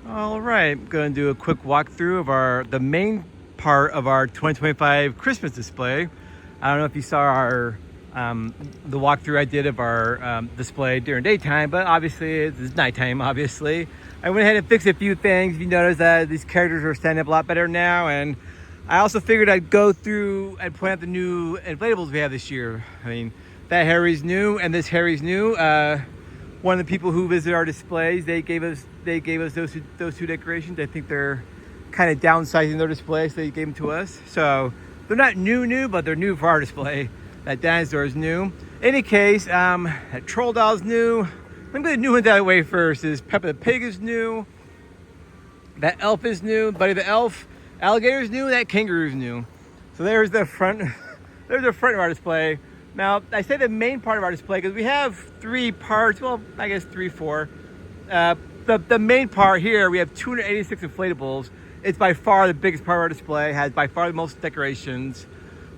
All right, I'm going to do a quick walkthrough of the main part of our 2025 Christmas display. I don't know if you saw the walkthrough I did of our display during daytime, but obviously it's nighttime. Obviously, I went ahead and fixed a few things. You notice that these characters are standing up a lot better now, and I also figured I'd go through and point out the new inflatables we have this year. I mean, that Harry's new, and this Harry's new. One of the people who visit our displays, they gave us those two decorations. I think they're kind of downsizing their display, so they gave them to us. So they're not new, but they're new for our display. That dinosaur is new. In any case, that troll doll's new. Let me get the new one that way first. Is Peppa the Pig is new. That elf is new. Buddy the elf, alligator is new. That kangaroo is new. So there's the front. There's the front of our display. Now, I say the main part of our display because we have three parts. Well, I guess four. The main part here, we have 286 inflatables. It's by far the biggest part of our display. It has by far the most decorations.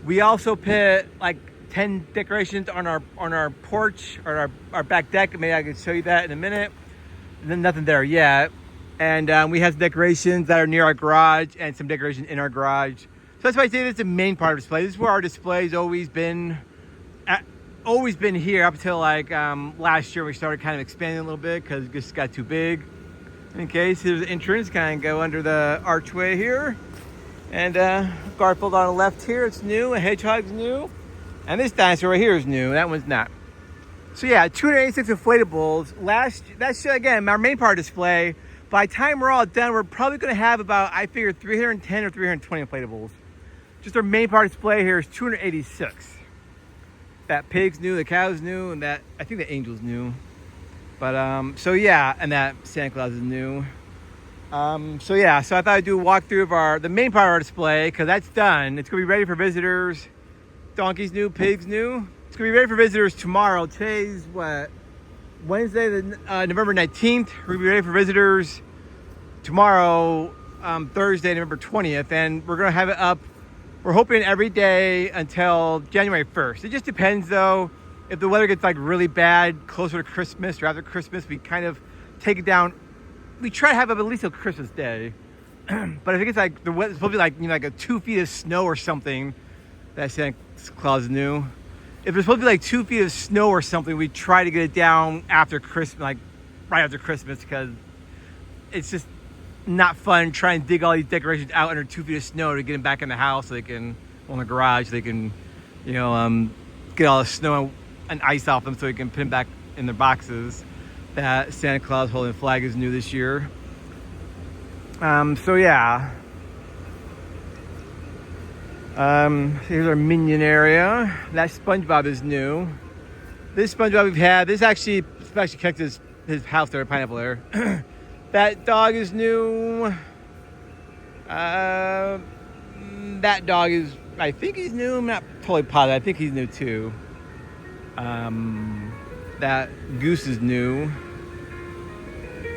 We also put like 10 decorations on our porch or our back deck. Maybe I can show you that in a minute. And then nothing there yet. And we have decorations that are near our garage and some decorations in our garage. So that's why I say this is the main part of the display. This is where our display's always been here up until like last year. We started kind of expanding a little bit because it just got too big. In case, here's the entrance, kind of go under the archway here. And Garfield on the left here, it's new. A hedgehog's new. And this dinosaur right here is new. That one's not. So yeah, 286 inflatables. That's again our main part display. By the time we're all done, we're probably going to have about, I figure, 310 or 320 inflatables. Just our main part display here is 286. That pig's new, the cow's new, and that I think the angel's new. But so yeah, and that Santa Claus is new. So I thought I'd do a walkthrough of the main part of our display because that's done. It's gonna be ready for visitors. Donkey's new, pig's new. It's gonna be ready for visitors tomorrow. Today's what? Wednesday, November 19th. We're gonna be ready for visitors tomorrow, Thursday, November 20th, and we're gonna have it up. We're hoping every day until January 1st. It just depends though. If the weather gets like really bad closer to Christmas or after Christmas, we kind of take it down. We try to have it at least till Christmas Day. But if it gets like the weather's supposed to be like, like a 2 feet of snow or something, that Santa Claus is new. If it's supposed to be like 2 feet of snow or something, we try to get it down after Christmas, like right after Christmas, because it's just not fun trying to dig all these decorations out under 2 feet of snow to get them back in the house so they can, on the garage, so they can, get all the snow and ice off them so we can put them back in their boxes. That Santa Claus holding a flag is new this year. So yeah. Here's our minion area. That SpongeBob is new. This SpongeBob we've had, this actually kept his house there, pineapple there. That dog is new. That dog is, I think he's new. I'm not totally positive. I think he's new too. That goose is new.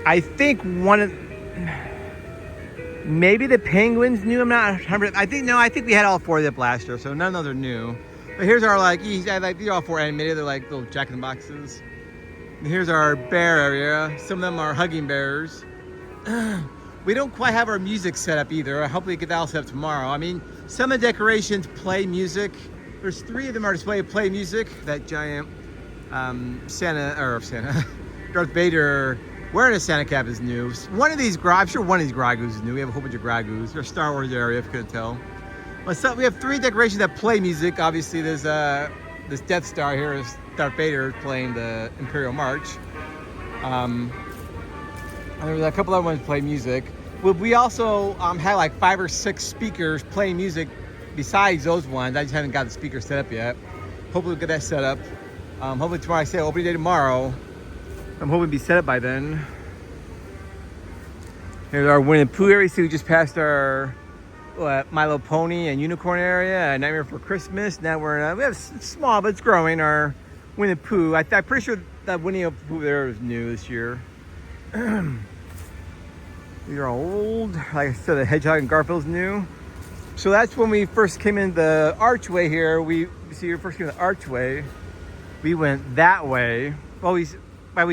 I think maybe the penguin's new. I'm not 100%. I think we had all four of them last year, so none of those are new. But here's our these are all four animated. They're like little Jack in the Boxes. And here's our bear area. Some of them are hugging bears. We don't quite have our music set up either. I hope we get that all set up tomorrow. I mean, some of the decorations play music. There's three of them are displayed play music. That giant Darth Vader wearing a Santa cap is new. One of these, I'm sure one of these Gragoos is new. We have a whole bunch of Gragoos. There's Star Wars area, if you couldn't tell. But so we have three decorations that play music. Obviously, there's this Death Star here is Darth Vader playing the Imperial March. And there's a couple other ones that play music. We also had like 5 or 6 speakers playing music besides those ones. I just haven't got the speaker set up yet. Hopefully we'll get that set up. Hopefully tomorrow, I say opening day tomorrow. I'm hoping to be set up by then. Here's our Winnie the Pooh area. See, we just passed our My Little Pony and Unicorn area. Nightmare Before Christmas. Now we have small, but it's growing. Our Winnie the Pooh. I'm pretty sure that Winnie the Pooh there is new this year. These are old. Like I said, the hedgehog and Garfield's new. So that's when we first came in the archway here. We first came in the archway. We went that way. Well, we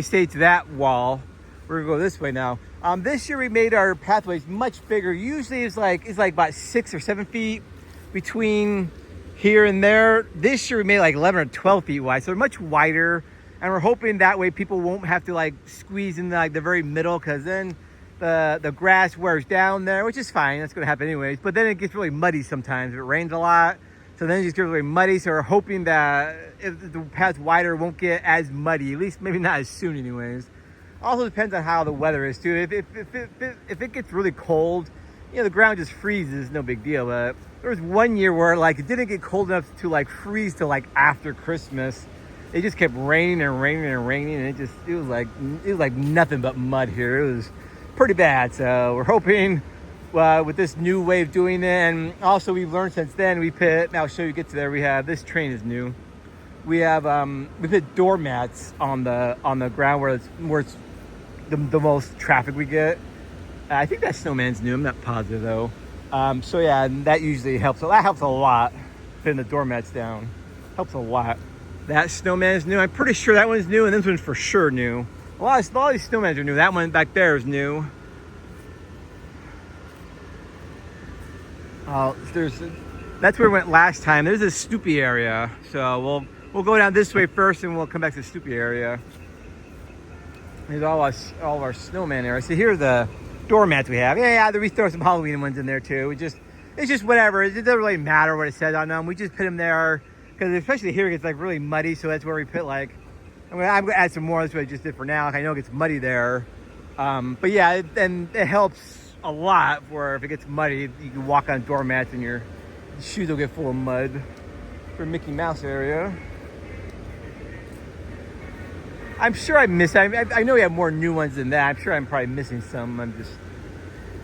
stayed to that wall. we're gonna go this way now. This year we made our pathways much bigger. Usually it's like about 6 or 7 feet between here and there. This year we made like 11 or 12 feet wide, so they're much wider. And we're hoping that way people won't have to like squeeze in like the very middle, because then the grass wears down there, which is fine. That's gonna happen anyways. But then it gets really muddy sometimes if it rains a lot. So then it just gets really muddy. So we're hoping that if the path's wider, it won't get as muddy. At least maybe not as soon anyways. Also depends on how the weather is too. If it gets really cold, you know, the ground just freezes, no big deal. But there was one year where like it didn't get cold enough to like freeze till like after Christmas. It just kept raining and raining and raining, and it was like nothing but mud here. It was pretty bad. So we're hoping with this new way of doing it, and also we've learned since then. I'll show you, get to there. We have, this train is new. We put doormats on the ground where it's the most traffic we get. I think that snowman's new. I'm not positive though. So yeah, and that usually helps. So that helps a lot. Putting the doormats down helps a lot. That snowman is new. I'm pretty sure that one's new, and this one's for sure new. A lot of these snowmans are new. That one back there is new. That's where we went last time. There's a Snoopy area, so we'll go down this way first, and we'll come back to the Snoopy area. Here's all of our snowman area. So here's the doormats we have. Yeah, we throw some Halloween ones in there too. It's just whatever. It doesn't really matter what it says on them. We just put them there because especially here it gets like really muddy. So that's where we put like. I'm gonna add some more. That's what I just did for now. I know it gets muddy there, but yeah, it helps a lot where if it gets muddy, you can walk on doormats and your shoes will get full of mud. For Mickey Mouse area. I'm sure I know we have more new ones than that. I'm sure I'm probably missing some.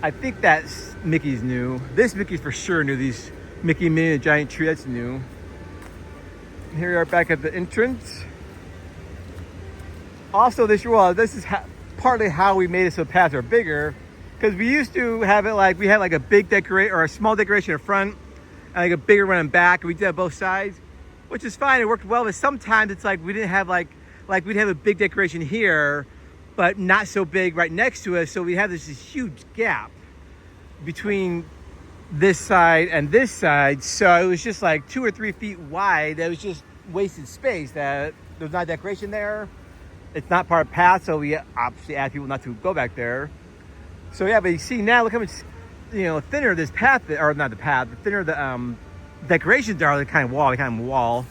I think that's Mickey's new. This Mickey's for sure new. These Mickey, Minnie, and the Giant Tree, that's new. Here we are back at the entrance. Also this year, this is partly how we made it so the paths are bigger. Because we used to have it like, we had like a big decoration or a small decoration in front and like a bigger one in back. And we did it both sides, which is fine. It worked well, but sometimes it's like we didn't have like we'd have a big decoration here, but not so big right next to us. So we have this huge gap between this side and this side. So it was just like 2 or 3 feet wide. That was just wasted space. That there's not decoration there. It's not part of the path. So we obviously ask people not to go back there. So yeah, but you see now, look how much, thinner this path, or not the path, the thinner the decorations are, the kind of wall.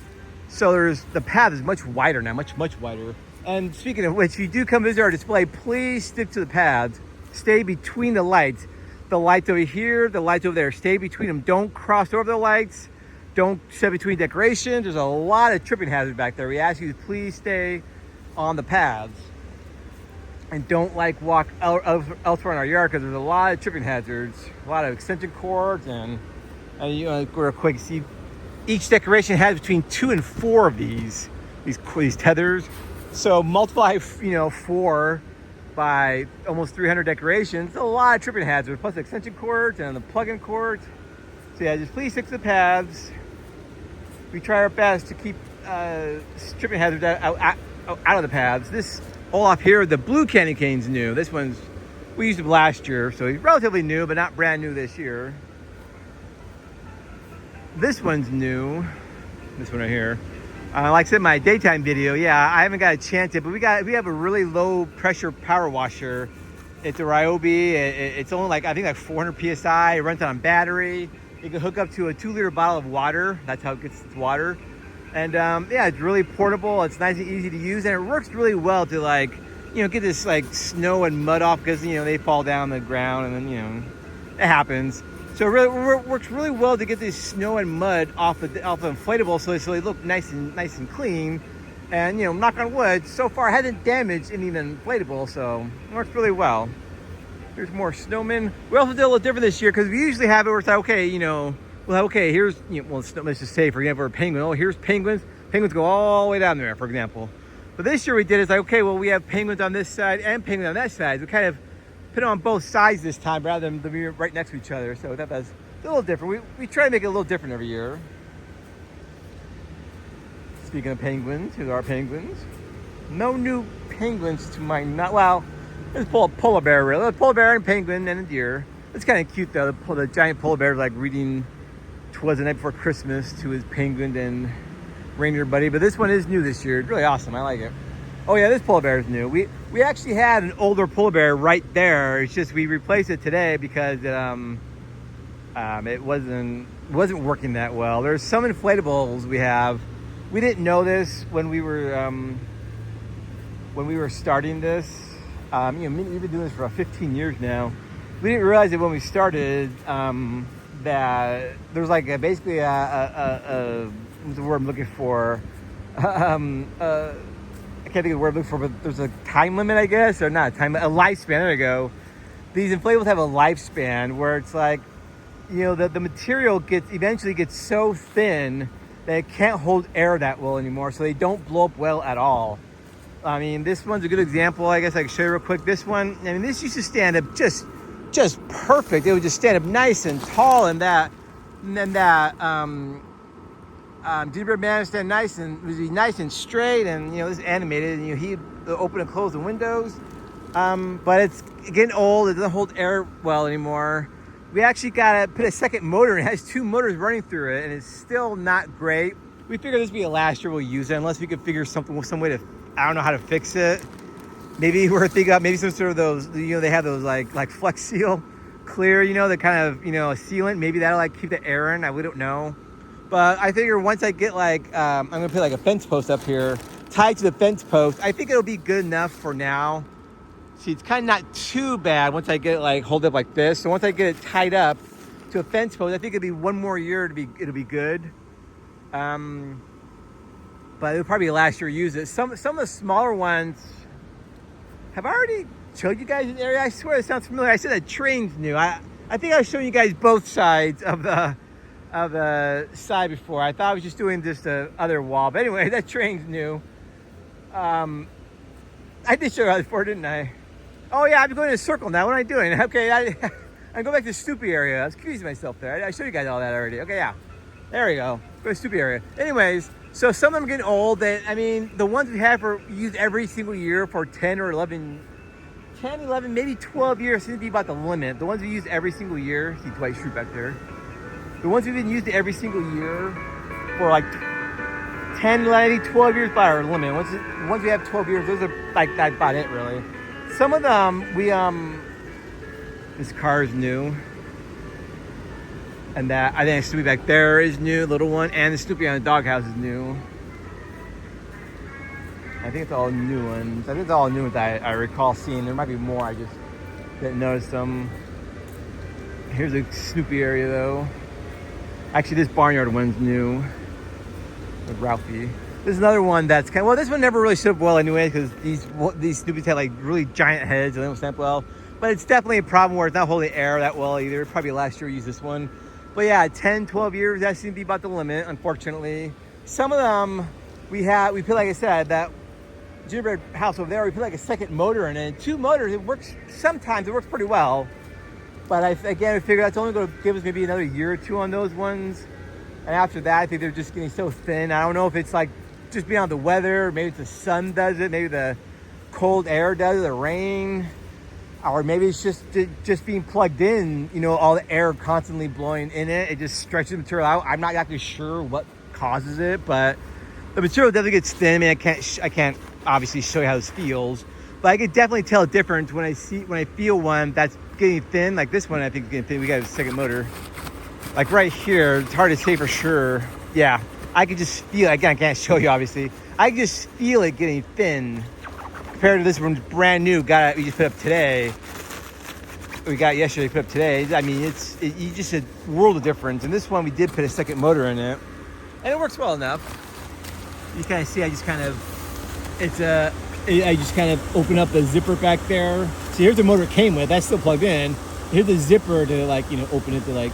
So the path is much wider now, much wider. And speaking of which, if you do come visit our display, please stick to the paths. Stay between the lights. The lights over here, the lights over there. Stay between them. Don't cross over the lights. Don't sit between decorations. There's a lot of tripping hazards back there. We ask you to please stay on the paths. And don't walk elsewhere in our yard, because there's a lot of tripping hazards, a lot of extension cords, and real quick, see, each decoration has between 2 and 4 of these tethers. So multiply 4 by almost 300 decorations. It's a lot of tripping hazards, plus the extension cords and the plug-in cords. So yeah, just please stick to the paths. We try our best to keep tripping hazards out of the paths. This all up here, the blue candy cane's new. This we used it last year, so he's relatively new, but not brand new this year. This one's new. This one right here. Like I said in my daytime video, yeah, I haven't got a chance yet, but we have a really low pressure power washer. It's a Ryobi. It's only I think 400 psi. It runs on battery. You can hook up to a 2-liter bottle of water. That's how it gets its water. And yeah, it's really portable. It's nice and easy to use, and it works really well to get this snow and mud off, because they fall down the ground, and then it happens. So it really works really well to get this snow and mud off the inflatable, so they look nice and clean. And knock on wood, so far it hasn't damaged any of the inflatable, so it works really well. Here's more snowmen. We also did a little different this year, because we usually have it where it's like, okay, here's, let's just say, for example, a penguin. Oh, here's penguins. Penguins go all the way down there, for example. But this year we did is we have penguins on this side and penguins on that side. We kind of put them on both sides this time, rather than be right next to each other. So that was a little different. We try to make it a little different every year. Speaking of penguins, here's our penguins. No new penguins to my There's polar bear, really. A polar bear and penguin and a deer. It's kind of cute though. The giant polar bear is like reading "'Twas the Night Before Christmas" to his penguin and reindeer buddy. But this one is new this year. It's really awesome. I like it. Oh yeah, this polar bear is new. We actually had an older polar bear right there. It's just we replaced it today because it wasn't working that well. There's some inflatables we have. We didn't know this when we were starting this. We've been doing this for about 15 years now. We didn't realize it when we started that there's like basically what's the word I'm looking for? I can't think of the word I'm looking for, but there's a time limit, I guess, or not a time, a lifespan. There we go. These inflatables have a lifespan where it's like, the material eventually gets so thin that it can't hold air that well anymore, so they don't blow up well at all. I mean, this one's a good example. I guess I can show you real quick. This one, I mean, this used to stand up just perfect. It would just stand up nice and tall, and then that gingerbread man would stand nice and straight, and this is animated, and he'd open and close the windows. But it's getting old. It doesn't hold air well anymore. We actually got to put a second motor in. It has 2 motors running through it, and it's still not great. We figured this would be the last year we'll use it, unless we could figure some way to, I don't know how to fix it. Maybe we're thinking about maybe some sort of those, they have those like Flex Seal clear, the kind of, sealant. Maybe that'll like keep the air in. We don't know. But I figure once I get I'm going to put like a fence post up here, tied to the fence post, I think it'll be good enough for now. See, it's kind of not too bad once I get it hold up like this. So once I get it tied up to a fence post, I think it'll be one more year it'll be good. But it'll probably be last year to use it. Some of the smaller ones, have I already showed you guys this area? I swear it sounds familiar. I said that train's new. I think I was showing you guys both sides of the side before. I thought I was just doing just the other wall. But anyway, that train's new. I did show you that before, didn't I? Oh yeah, I'm going in a circle now. What am I doing? Okay, I go back to the Stoopy area. I was confusing myself there. I showed you guys all that already. Okay, yeah. There we go. Go to the Stoopy area. Anyways, so some of them are getting old. The ones we have used every single year for 10, 11, maybe 12 years seems to be about the limit. The ones we use every single year, see Dwight Schrute back there. The ones we've been used every single year for 10, 11, 12 years by our limit. Once we have 12 years, those are that's about it really. Some of them this car is new. And that, I think Snoopy back there is new, little one, and the Snoopy on the doghouse is new. I think it's all new ones. I think it's all new ones I recall seeing. There might be more, I just didn't notice them. Here's a Snoopy area though. Actually, this barnyard one's new. With Ralphie. This is another one that's this one never really stood up well anyway, because these Snoopies have really giant heads and they don't stand up well. But it's definitely a problem where it's not holding air that well either. Probably last year we used this one. But yeah, 10, 12 years, that seems to be about the limit, unfortunately. Some of them we put, like I said, that gingerbread house over there, we put a second motor in it. 2 motors, sometimes it works pretty well. But I figure that's only going to give us maybe another year or 2 on those ones. And after that, I think they're just getting so thin. I don't know if it's just beyond the weather, maybe it's the sun does it, maybe the cold air does it, the rain. Or maybe it's just being plugged in, all the air constantly blowing in it. It just stretches the material out. I'm not exactly sure what causes it, but the material definitely gets thin. I mean, I can't obviously show you how this feels, but I can definitely tell a difference when I feel one that's getting thin. Like this one, I think is getting thin. We got a second motor. Like right here, it's hard to say for sure. Yeah, I can just feel it. Again, I can't show you obviously. I can just feel it getting thin. Compared to this one's brand new, we just put up today. We got yesterday, put up today. I mean, you just a world of difference. And this one, we did put a second motor in it, and it works well enough. You kind of see, I just kind of open up the zipper back there. See, here's the motor it came with. That's still plugged in. Here's the zipper to open it to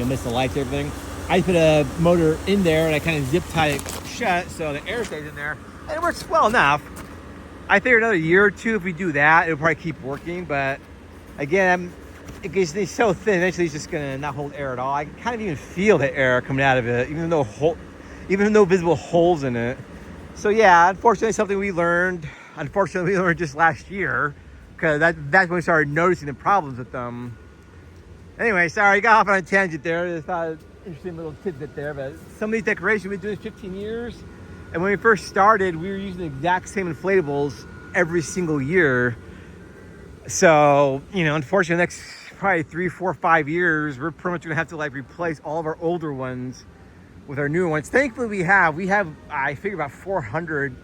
miss the lights and everything. I put a motor in there and I kind of zip tie it shut so the air stays in there, and it works well enough. I figure another year or 2, if we do that, it'll probably keep working. But again, it gets so thin, eventually it's just gonna not hold air at all. I can kind of even feel the air coming out of it, even though no visible holes in it. So yeah, unfortunately, something we learned. Unfortunately, we learned just last year, because that's when we started noticing the problems with them. Anyway, sorry, I got off on a tangent there. I just thought it was an interesting little tidbit there. But some of these decorations, we've been doing 15 years. And when we first started, we were using the exact same inflatables every single year. So, you know, unfortunately, the next probably 3, 4, 5 years, we're pretty much gonna have to like replace all of our older ones with our newer ones. Thankfully, we have I figure about 400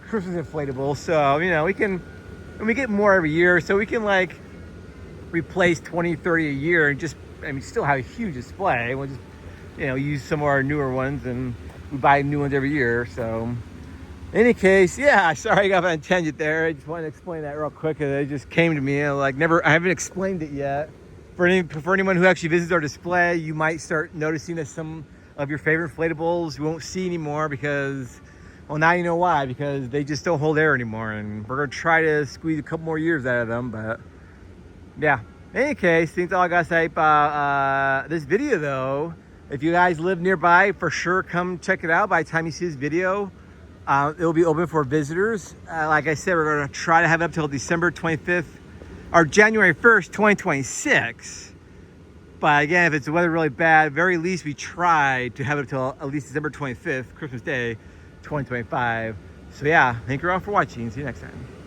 Christmas inflatables. So, you know, and we get more every year. So we can like replace 20, 30 a year and just, I mean, still have a huge display. We'll just, you know, use some of our newer ones, and we buy new ones every year. So in any case, yeah, sorry I got on a tangent there. I just wanted to explain that real quick. It just came to me. I haven't explained it yet. For anyone who actually visits our display, you might start noticing that some of your favorite inflatables you won't see anymore because, well, now you know why, because they just don't hold air anymore. And we're going to try to squeeze a couple more years out of them. But yeah, in any case, that's all I got to say about this video, though. If you guys live nearby, for sure come check it out. By the time you see this video, it will be open for visitors. Like I said, we're going to try to have it up till December 25th or January 1st, 2026. But again, if it's the weather really bad, very least we try to have it until at least December 25th, Christmas Day, 2025. So yeah, thank you all for watching. See you next time.